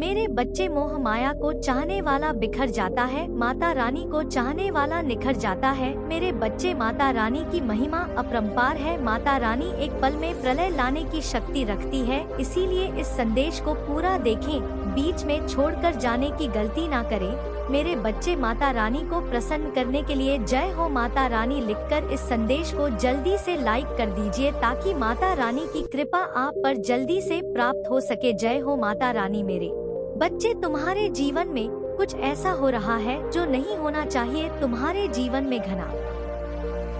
मेरे बच्चे मोह माया को चाहने वाला बिखर जाता है, माता रानी को चाहने वाला निखर जाता है। मेरे बच्चे माता रानी की महिमा अपरंपार है, माता रानी एक पल में प्रलय लाने की शक्ति रखती है। इसीलिए इस संदेश को पूरा देखें, बीच में छोड़कर जाने की गलती ना करें। मेरे बच्चे माता रानी को प्रसन्न करने के लिए जय हो माता रानी लिखकर इस संदेश को जल्दी से लाइक कर दीजिए ताकि माता रानी की कृपा आप पर जल्दी से प्राप्त हो सके। जय हो माता रानी। मेरे बच्चे, तुम्हारे जीवन में कुछ ऐसा हो रहा है जो नहीं होना चाहिए। तुम्हारे जीवन में घना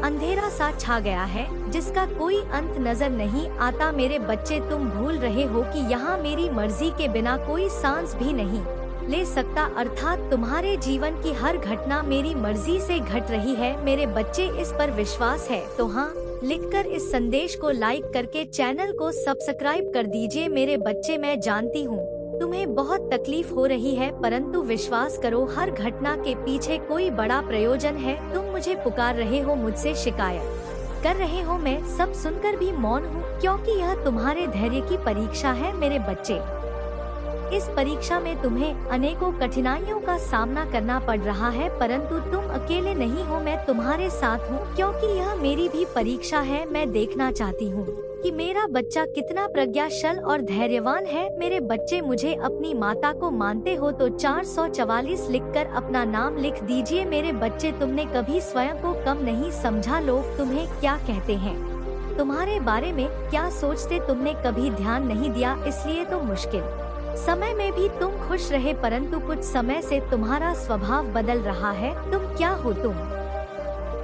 अंधेरा सा छा गया है जिसका कोई अंत नजर नहीं आता। मेरे बच्चे, तुम भूल रहे हो कि यहाँ मेरी मर्जी के बिना कोई सांस भी नहीं ले सकता, अर्थात तुम्हारे जीवन की हर घटना मेरी मर्जी से घट रही है। मेरे बच्चे, इस पर विश्वास है तो हाँ लिखकर इस संदेश को लाइक करके चैनल को सब्सक्राइब कर दीजिए। मेरे बच्चे, मैं जानती हूँ तुम्हें बहुत तकलीफ हो रही है, परंतु विश्वास करो हर घटना के पीछे कोई बड़ा प्रयोजन है। तुम मुझे पुकार रहे हो, मुझसे शिकायत कर रहे हो, मैं सब सुनकर भी मौन हूँ क्योंकि यह तुम्हारे धैर्य की परीक्षा है। मेरे बच्चे, इस परीक्षा में तुम्हें अनेकों कठिनाइयों का सामना करना पड़ रहा है, परंतु तुम अकेले नहीं हो, मैं तुम्हारे साथ हूँ क्योंकि यह मेरी भी परीक्षा है। मैं देखना चाहती हूँ कि मेरा बच्चा कितना प्रज्ञाशाली और धैर्यवान है। मेरे बच्चे, मुझे अपनी माता को मानते हो तो 444 लिखकर अपना नाम लिख दीजिए। मेरे बच्चे, तुमने कभी स्वयं को कम नहीं समझा। लोग तुम्हें क्या कहते हैं, तुम्हारे बारे में क्या सोचते, तुमने कभी ध्यान नहीं दिया। इसलिए तो मुश्किल समय में भी तुम खुश रहे, परंतु कुछ समय से तुम्हारा स्वभाव बदल रहा है। तुम क्या हो, तुम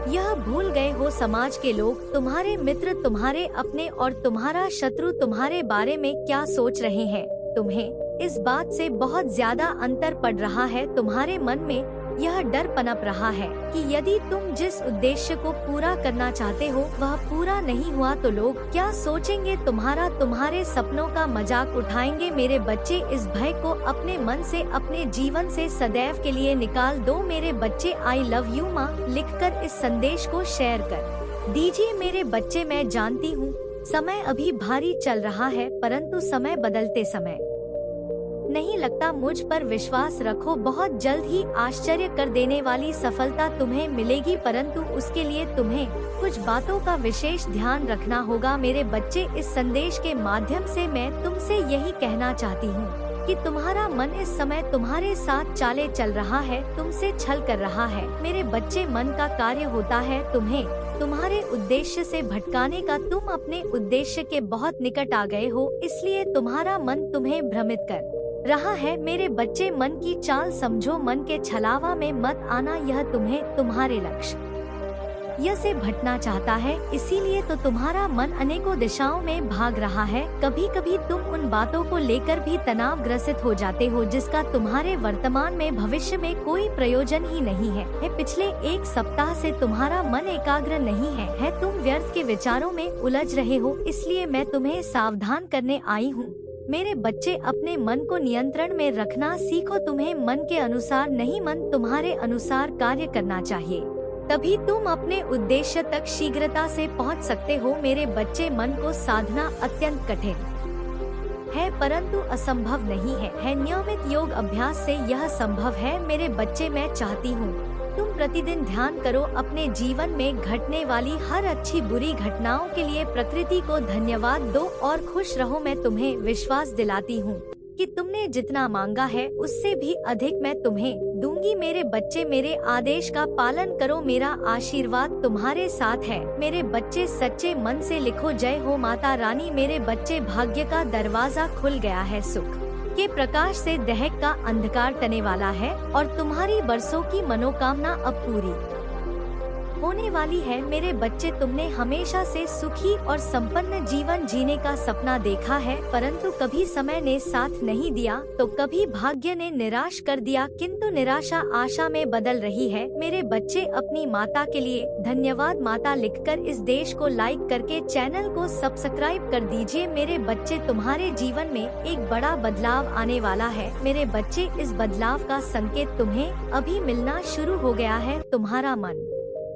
यह भूल गए हो समाज के लोग, तुम्हारे मित्र, तुम्हारे अपने और तुम्हारा शत्रु तुम्हारे बारे में क्या सोच रहे हैं। तुम्हें इस बात से बहुत ज्यादा अंतर पड़ रहा है। तुम्हारे मन में यह डर पनप रहा है कि यदि तुम जिस उद्देश्य को पूरा करना चाहते हो वह पूरा नहीं हुआ तो लोग क्या सोचेंगे, तुम्हारे सपनों का मजाक उठाएंगे। मेरे बच्चे, इस भय को अपने मन से, अपने जीवन से सदैव के लिए निकाल दो। मेरे बच्चे, आई लव यू माँ लिखकर इस संदेश को शेयर कर दीजिए। मेरे बच्चे, मैं जानती हूँ समय अभी भारी चल रहा है, परंतु समय बदलते समय नहीं लगता। मुझ पर विश्वास रखो, बहुत जल्द ही आश्चर्य कर देने वाली सफलता तुम्हें मिलेगी, परंतु उसके लिए तुम्हें कुछ बातों का विशेष ध्यान रखना होगा। मेरे बच्चे, इस संदेश के माध्यम से मैं तुमसे यही कहना चाहती हूँ कि तुम्हारा मन इस समय तुम्हारे साथ चाले चल रहा है, तुमसे छल कर रहा है। मेरे बच्चे, मन का कार्य होता है तुम्हें तुम्हारे उद्देश्य से भटकाने का। तुम अपने उद्देश्य के बहुत निकट आ गए हो, इसलिए तुम्हारा मन तुम्हें भ्रमित कर रहा है। मेरे बच्चे, मन की चाल समझो, मन के छलावा में मत आना। यह तुम्हें तुम्हारे लक्ष्य यह से भटना चाहता है, इसीलिए तो तुम्हारा मन अनेकों दिशाओं में भाग रहा है। कभी कभी तुम उन बातों को लेकर भी तनाव ग्रसित हो जाते हो जिसका तुम्हारे वर्तमान में भविष्य में कोई प्रयोजन ही नहीं है। पिछले एक सप्ताह से तुम्हारा मन एकाग्र नहीं है। तुम व्यर्थ के विचारों में उलझ रहे हो, इसलिए मैं तुम्हें सावधान करने आई हूँ। मेरे बच्चे, अपने मन को नियंत्रण में रखना सीखो। तुम्हें मन के अनुसार नहीं, मन तुम्हारे अनुसार कार्य करना चाहिए, तभी तुम अपने उद्देश्य तक शीघ्रता से पहुंच सकते हो। मेरे बच्चे, मन को साधना अत्यंत कठिन है परंतु असंभव नहीं है। नियमित योग अभ्यास से यह संभव है। मेरे बच्चे, मैं चाहती हूँ तुम प्रतिदिन ध्यान करो, अपने जीवन में घटने वाली हर अच्छी बुरी घटनाओं के लिए प्रकृति को धन्यवाद दो और खुश रहो। मैं तुम्हें विश्वास दिलाती हूँ कि तुमने जितना मांगा है उससे भी अधिक मैं तुम्हें दूंगी। मेरे बच्चे, मेरे आदेश का पालन करो, मेरा आशीर्वाद तुम्हारे साथ है। मेरे बच्चे, सच्चे मन से लिखो, जय हो माता रानी। मेरे बच्चे, भाग्य का दरवाजा खुल गया है, सुख के प्रकाश से दहक का अंधकार टने वाला है और तुम्हारी बरसों की मनोकामना अब पूरी होने वाली है। मेरे बच्चे, तुमने हमेशा से सुखी और संपन्न जीवन जीने का सपना देखा है, परंतु कभी समय ने साथ नहीं दिया तो कभी भाग्य ने निराश कर दिया, किंतु निराशा आशा में बदल रही है। मेरे बच्चे, अपनी माता के लिए धन्यवाद माता लिखकर इस देश को लाइक करके चैनल को सब्सक्राइब कर दीजिए। मेरे बच्चे, तुम्हारे जीवन में एक बड़ा बदलाव आने वाला है। मेरे बच्चे, इस बदलाव का संकेत तुम्हें अभी मिलना शुरू हो गया है। तुम्हारा मन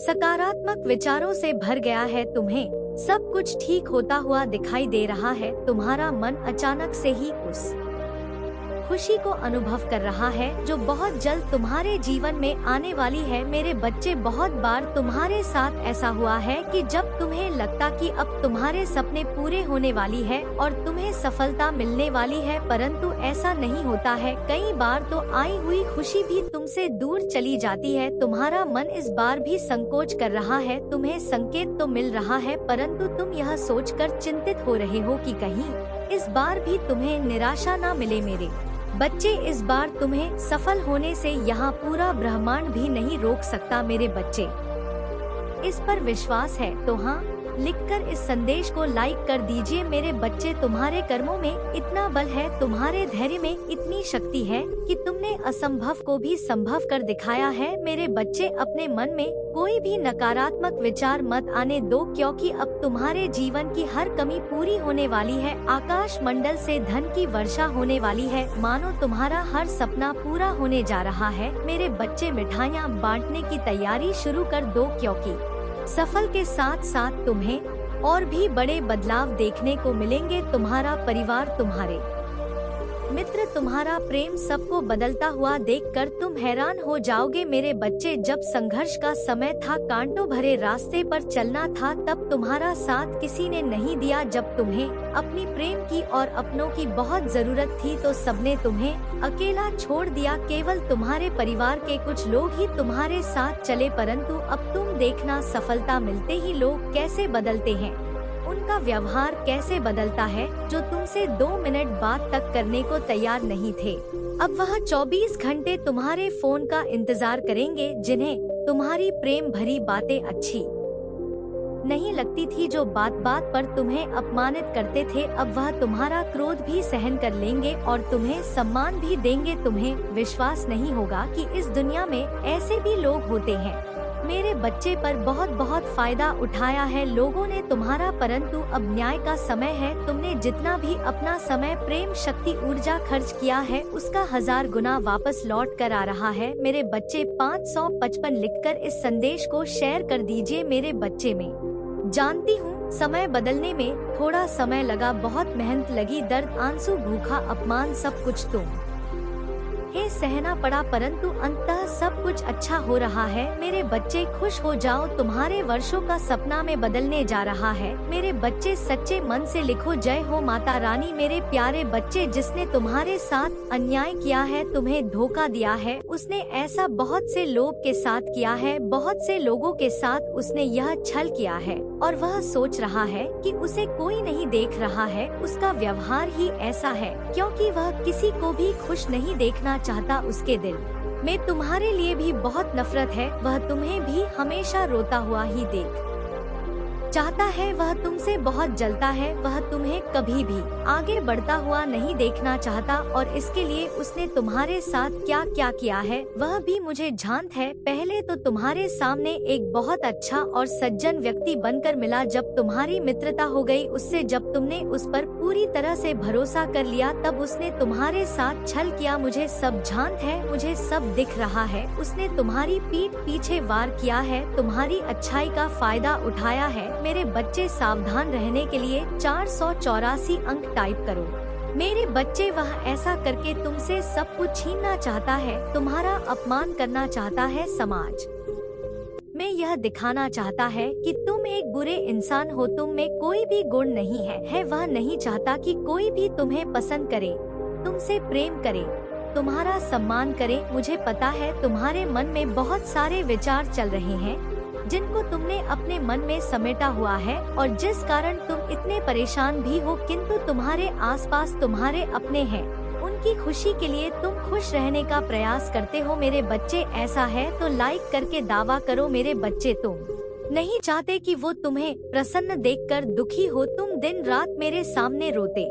सकारात्मक विचारों से भर गया है, तुम्हें सब कुछ ठीक होता हुआ दिखाई दे रहा है। तुम्हारा मन अचानक से ही उस खुशी को अनुभव कर रहा है जो बहुत जल्द तुम्हारे जीवन में आने वाली है। मेरे बच्चे, बहुत बार तुम्हारे साथ ऐसा हुआ है कि जब तुम्हें लगता कि अब तुम्हारे सपने पूरे होने वाली है और तुम्हें सफलता मिलने वाली है, परंतु ऐसा नहीं होता है। कई बार तो आई हुई खुशी भी तुमसे दूर चली जाती है। तुम्हारा मन इस बार भी संकोच कर रहा है। तुम्हें संकेत तो मिल रहा है, परंतु तुम यह सोचकर चिंतित हो रहे हो कि कहीं इस बार भी तुम्हें निराशा न मिले। मेरे बच्चे, इस बार तुम्हें सफल होने से यहाँ पूरा ब्रह्मांड भी नहीं रोक सकता। मेरे बच्चे, इस पर विश्वास है तो हाँ लिखकर इस संदेश को लाइक कर दीजिए। मेरे बच्चे, तुम्हारे कर्मों में इतना बल है, तुम्हारे धैर्य में इतनी शक्ति है कि तुमने असंभव को भी संभव कर दिखाया है। मेरे बच्चे, अपने मन में कोई भी नकारात्मक विचार मत आने दो, क्योंकि अब तुम्हारे जीवन की हर कमी पूरी होने वाली है। आकाश मंडल से धन की वर्षा होने वाली है, मानो तुम्हारा हर सपना पूरा होने जा रहा है। मेरे बच्चे, मिठाइयाँ बांटने की तैयारी शुरू कर दो, क्योंकि सफल के साथ साथ तुम्हें और भी बड़े बदलाव देखने को मिलेंगे। तुम्हारा परिवार, तुम्हारे मित्र, तुम्हारा प्रेम सबको बदलता हुआ देखकर तुम हैरान हो जाओगे। मेरे बच्चे, जब संघर्ष का समय था, कांटों भरे रास्ते पर चलना था, तब तुम्हारा साथ किसी ने नहीं दिया। जब तुम्हें अपनी प्रेम की और अपनों की बहुत जरूरत थी तो सबने तुम्हें अकेला छोड़ दिया। केवल तुम्हारे परिवार के कुछ लोग ही तुम्हारे साथ चले, परंतु अब तुम देखना, सफलता मिलते ही लोग कैसे बदलते हैं, उनका व्यवहार कैसे बदलता है। जो तुमसे 2 मिनट बात तक करने को तैयार नहीं थे, अब वह 24 घंटे तुम्हारे फोन का इंतजार करेंगे। जिन्हें तुम्हारी प्रेम भरी बातें अच्छी नहीं लगती थी, जो बात बात पर तुम्हें अपमानित करते थे, अब वह तुम्हारा क्रोध भी सहन कर लेंगे और तुम्हें सम्मान भी देंगे। तुम्हें विश्वास नहीं होगा कि इस दुनिया में ऐसे भी लोग होते हैं। मेरे बच्चे, पर बहुत बहुत फायदा उठाया है लोगों ने तुम्हारा, परंतु अब न्याय का समय है। तुमने जितना भी अपना समय, प्रेम, शक्ति, ऊर्जा खर्च किया है, उसका 1000 गुना वापस लौट कर आ रहा है। मेरे बच्चे, 555 लिखकर इस संदेश को शेयर कर दीजिए। मेरे बच्चे, में जानती हूँ समय बदलने में थोड़ा समय लगा, बहुत मेहनत लगी, दर्द, आंसू, भूखा, अपमान, सब कुछ तुम्हें सहना पड़ा, परंतु अंततः सब कुछ अच्छा हो रहा है। मेरे बच्चे, खुश हो जाओ, तुम्हारे वर्षों का सपना में बदलने जा रहा है। मेरे बच्चे, सच्चे मन से लिखो, जय हो माता रानी। मेरे प्यारे बच्चे, जिसने तुम्हारे साथ अन्याय किया है, तुम्हें धोखा दिया है, उसने ऐसा बहुत से लोग के साथ किया है, बहुत से लोगों के साथ उसने यह छल किया है, और वह सोच रहा है कि उसे कोई नहीं देख रहा है। उसका व्यवहार ही ऐसा है, क्योंकि वह किसी को भी खुश नहीं देखना चाहता। उसके दिल में तुम्हारे लिए भी बहुत नफरत है। वह तुम्हें भी हमेशा रोता हुआ ही देख चाहता है। वह तुमसे बहुत जलता है। वह तुम्हें कभी भी आगे बढ़ता हुआ नहीं देखना चाहता, और इसके लिए उसने तुम्हारे साथ क्या क्या किया है वह भी मुझे जानत है। पहले तो तुम्हारे सामने एक बहुत अच्छा और सज्जन व्यक्ति बनकर मिला, जब तुम्हारी मित्रता हो गई उससे, जब तुमने उस पर पूरी तरह से भरोसा कर लिया, तब उसने तुम्हारे साथ छल किया। मुझे सब जानत है, मुझे सब दिख रहा है। उसने तुम्हारी पीठ पीछे वार किया है, तुम्हारी अच्छाई का फायदा उठाया है। मेरे बच्चे, सावधान रहने के लिए 484 अंक टाइप करो। मेरे बच्चे, वह ऐसा करके तुमसे सब कुछ छीनना चाहता है, तुम्हारा अपमान करना चाहता है। समाज में यह दिखाना चाहता है कि तुम एक बुरे इंसान हो, तुम में कोई भी गुण नहीं है। वह नहीं चाहता कि कोई भी तुम्हें पसंद करे, तुमसे प्रेम करे, तुम्हारा सम्मान करे। मुझे पता है तुम्हारे मन में बहुत सारे विचार चल रहे हैं, जिनको तुमने अपने मन में समेटा हुआ है, और जिस कारण तुम इतने परेशान भी हो, किंतु तुम्हारे आसपास तुम्हारे अपने हैं। उनकी खुशी के लिए तुम खुश रहने का प्रयास करते हो। मेरे बच्चे, ऐसा है तो लाइक करके दावा करो। मेरे बच्चे, तुम नहीं चाहते कि वो तुम्हें प्रसन्न देखकर दुखी हो। तुम दिन रात मेरे सामने रोते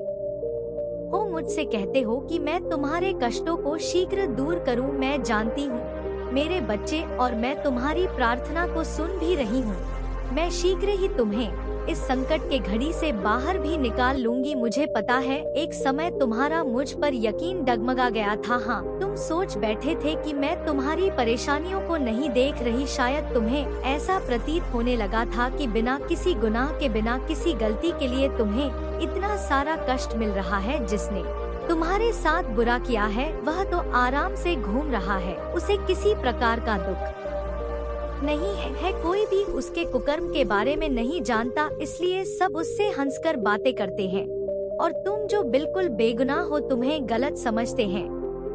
हो, मुझसे कहते हो कि मैं तुम्हारे कष्टों को शीघ्र दूर करूं। मैं जानती हूँ मेरे बच्चे, और मैं तुम्हारी प्रार्थना को सुन भी रही हूँ। मैं शीघ्र ही तुम्हें इस संकट के घड़ी से बाहर भी निकाल लूंगी। मुझे पता है एक समय तुम्हारा मुझ पर यकीन डगमगा गया था। हाँ, तुम सोच बैठे थे कि मैं तुम्हारी परेशानियों को नहीं देख रही। शायद तुम्हें ऐसा प्रतीत होने लगा था कि बिना किसी गुनाह के, बिना किसी गलती के लिए तुम्हें इतना सारा कष्ट मिल रहा है, जिसने तुम्हारे साथ बुरा किया है वह तो आराम से घूम रहा है, उसे किसी प्रकार का दुख नहीं है। कोई भी उसके कुकर्म के बारे में नहीं जानता, इसलिए सब उससे हंसकर बातें करते हैं। और तुम जो बिल्कुल बेगुनाह हो तुम्हें गलत समझते हैं।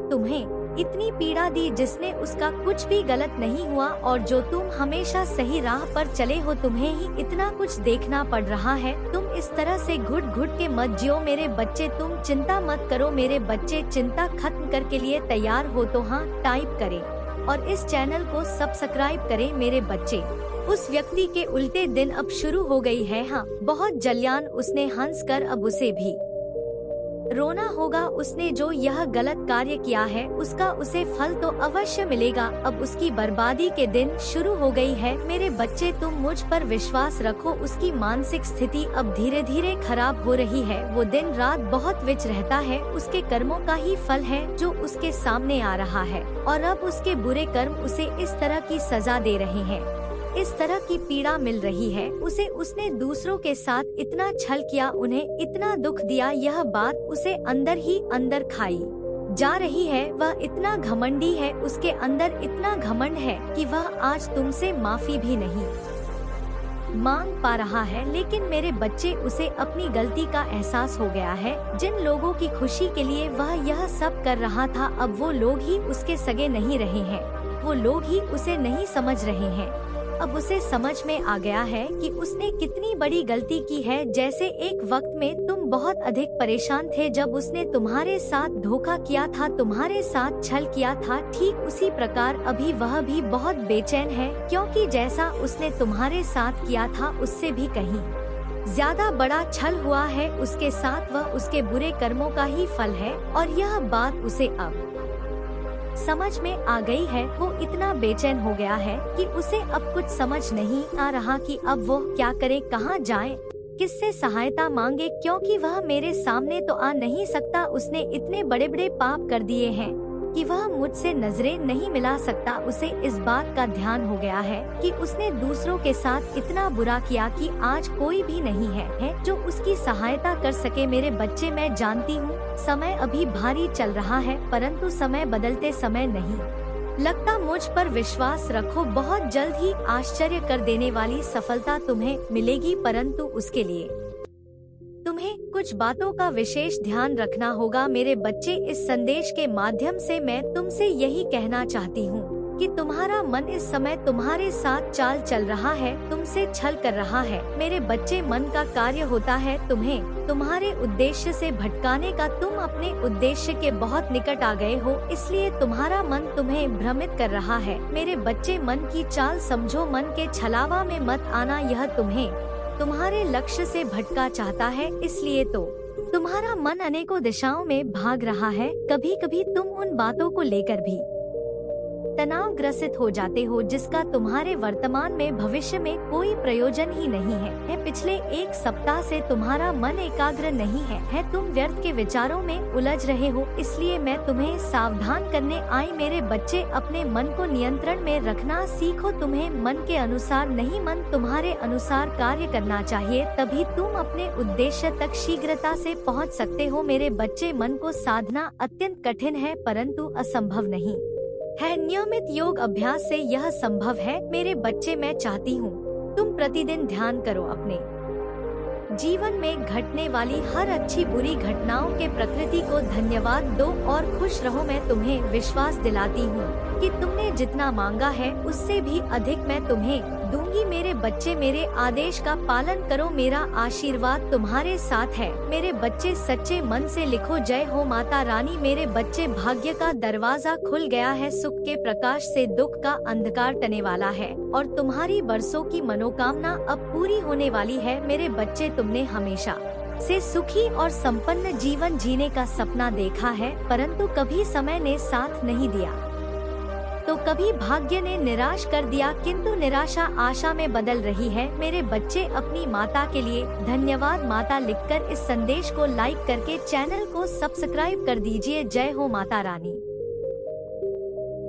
तुम्हें इतनी पीड़ा दी जिसने उसका कुछ भी गलत नहीं हुआ, और जो तुम हमेशा सही राह पर चले हो तुम्हें ही इतना कुछ देखना पड़ रहा है। तुम इस तरह से घुट घुट के मत जियो मेरे बच्चे, तुम चिंता मत करो मेरे बच्चे। चिंता खत्म करके लिए तैयार हो तो हाँ टाइप करें और इस चैनल को सब्सक्राइब करें मेरे बच्चे। उस व्यक्ति के उल्टे दिन अब शुरू हो गई है। हाँ, बहुत जल्यान उसने हंसकर अब उसे भी रोना होगा। उसने जो यह गलत कार्य किया है उसका उसे फल तो अवश्य मिलेगा। अब उसकी बर्बादी के दिन शुरू हो गई है मेरे बच्चे, तुम मुझ पर विश्वास रखो। उसकी मानसिक स्थिति अब धीरे धीरे खराब हो रही है। वो दिन रात बहुत विच रहता है, उसके कर्मों का ही फल है जो उसके सामने आ रहा है, और अब उसके बुरे कर्म उसे इस तरह की सजा दे रहे हैं, इस तरह की पीड़ा मिल रही है उसे। उसने दूसरों के साथ इतना छल किया, उन्हें इतना दुख दिया, यह बात उसे अंदर ही अंदर खाई जा रही है। वह इतना घमंडी है, उसके अंदर इतना घमंड है कि वह आज तुमसे माफी भी नहीं मांग पा रहा है। लेकिन मेरे बच्चे उसे अपनी गलती का एहसास हो गया है। जिन लोगों की खुशी के लिए वह यह सब कर रहा था अब वो लोग ही उसके सगे नहीं रहे हैं, वो लोग ही उसे नहीं समझ रहे हैं। अब उसे समझ में आ गया है कि उसने कितनी बड़ी गलती की है। जैसे एक वक्त में तुम बहुत अधिक परेशान थे जब उसने तुम्हारे साथ धोखा किया था, तुम्हारे साथ छल किया था, ठीक उसी प्रकार अभी वह भी बहुत बेचैन है, क्योंकि जैसा उसने तुम्हारे साथ किया था उससे भी कहीं ज्यादा बड़ा छल हुआ है उसके साथ। वह उसके बुरे कर्मों का ही फल है, और यह बात उसे अब समझ में आ गई है। वो इतना बेचैन हो गया है कि उसे अब कुछ समझ नहीं आ रहा कि अब वो क्या करे, कहाँ जाए, किससे सहायता मांगे, क्योंकि वह मेरे सामने तो आ नहीं सकता। उसने इतने बड़े बड़े पाप कर दिए हैं कि वह मुझसे नजरें नहीं मिला सकता। उसे इस बात का ध्यान हो गया है कि उसने दूसरों के साथ इतना बुरा किया कि आज कोई भी नहीं है जो उसकी सहायता कर सके। मेरे बच्चे, मैं जानती हूँ समय अभी भारी चल रहा है, परंतु समय बदलते समय नहीं लगता। मुझ पर विश्वास रखो, बहुत जल्द ही आश्चर्य कर देने वाली सफलता तुम्हें मिलेगी, परंतु उसके लिए तुम्हें कुछ बातों का विशेष ध्यान रखना होगा मेरे बच्चे। इस संदेश के माध्यम से मैं तुमसे यही कहना चाहती हूँ कि तुम्हारा मन इस समय तुम्हारे साथ चाल चल रहा है, तुमसे छल कर रहा है मेरे बच्चे। मन का कार्य होता है तुम्हें तुम्हारे उद्देश्य से भटकाने का। तुम अपने उद्देश्य के बहुत निकट आ गए हो, इसलिए तुम्हारा मन तुम्हें भ्रमित कर रहा है मेरे बच्चे। मन की चाल समझो, मन के छलावा में मत आना, यह तुम्हें तुम्हारे लक्ष्य से भटका चाहता है, इसलिए तो तुम्हारा मन अनेकों दिशाओं में भाग रहा है। कभी कभी तुम उन बातों को लेकर भी तनाव ग्रसित हो जाते हो जिसका तुम्हारे वर्तमान में भविष्य में कोई प्रयोजन ही नहीं है। पिछले एक सप्ताह से तुम्हारा मन एकाग्र नहीं है, तुम व्यर्थ के विचारों में उलझ रहे हो, इसलिए मैं तुम्हें सावधान करने आई मेरे बच्चे। अपने मन को नियंत्रण में रखना सीखो, तुम्हें मन के अनुसार नहीं मन तुम्हारे अनुसार कार्य करना चाहिए, तभी तुम अपने उद्देश्य तक शीघ्रता से पहुंच सकते हो मेरे बच्चे। मन को साधना अत्यंत कठिन है परंतु असंभव नहीं है। नियमित योग अभ्यास से यह संभव है मेरे बच्चे। मैं चाहती हूँ तुम प्रतिदिन ध्यान करो, अपने जीवन में घटने वाली हर अच्छी बुरी घटनाओं के प्रकृति को धन्यवाद दो और खुश रहो। मैं तुम्हें विश्वास दिलाती हूँ कि तुमने जितना मांगा है उससे भी अधिक मैं तुम्हें दूंगी मेरे बच्चे। मेरे आदेश का पालन करो, मेरा आशीर्वाद तुम्हारे साथ है मेरे बच्चे। सच्चे मन से लिखो जय हो माता रानी। मेरे बच्चे, भाग्य का दरवाजा खुल गया है, सुख के प्रकाश से दुख का अंधकार टने वाला है और तुम्हारी बरसों की मनोकामना अब पूरी होने वाली है मेरे बच्चे। तुमने हमेशा से सुखी और संपन्न जीवन जीने का सपना देखा है, परंतु कभी समय ने साथ नहीं दिया तो कभी भाग्य ने निराश कर दिया, किंतु निराशा आशा में बदल रही है मेरे बच्चे। अपनी माता के लिए धन्यवाद माता लिखकर इस संदेश को लाइक करके चैनल को सब्सक्राइब कर दीजिए। जय हो माता रानी।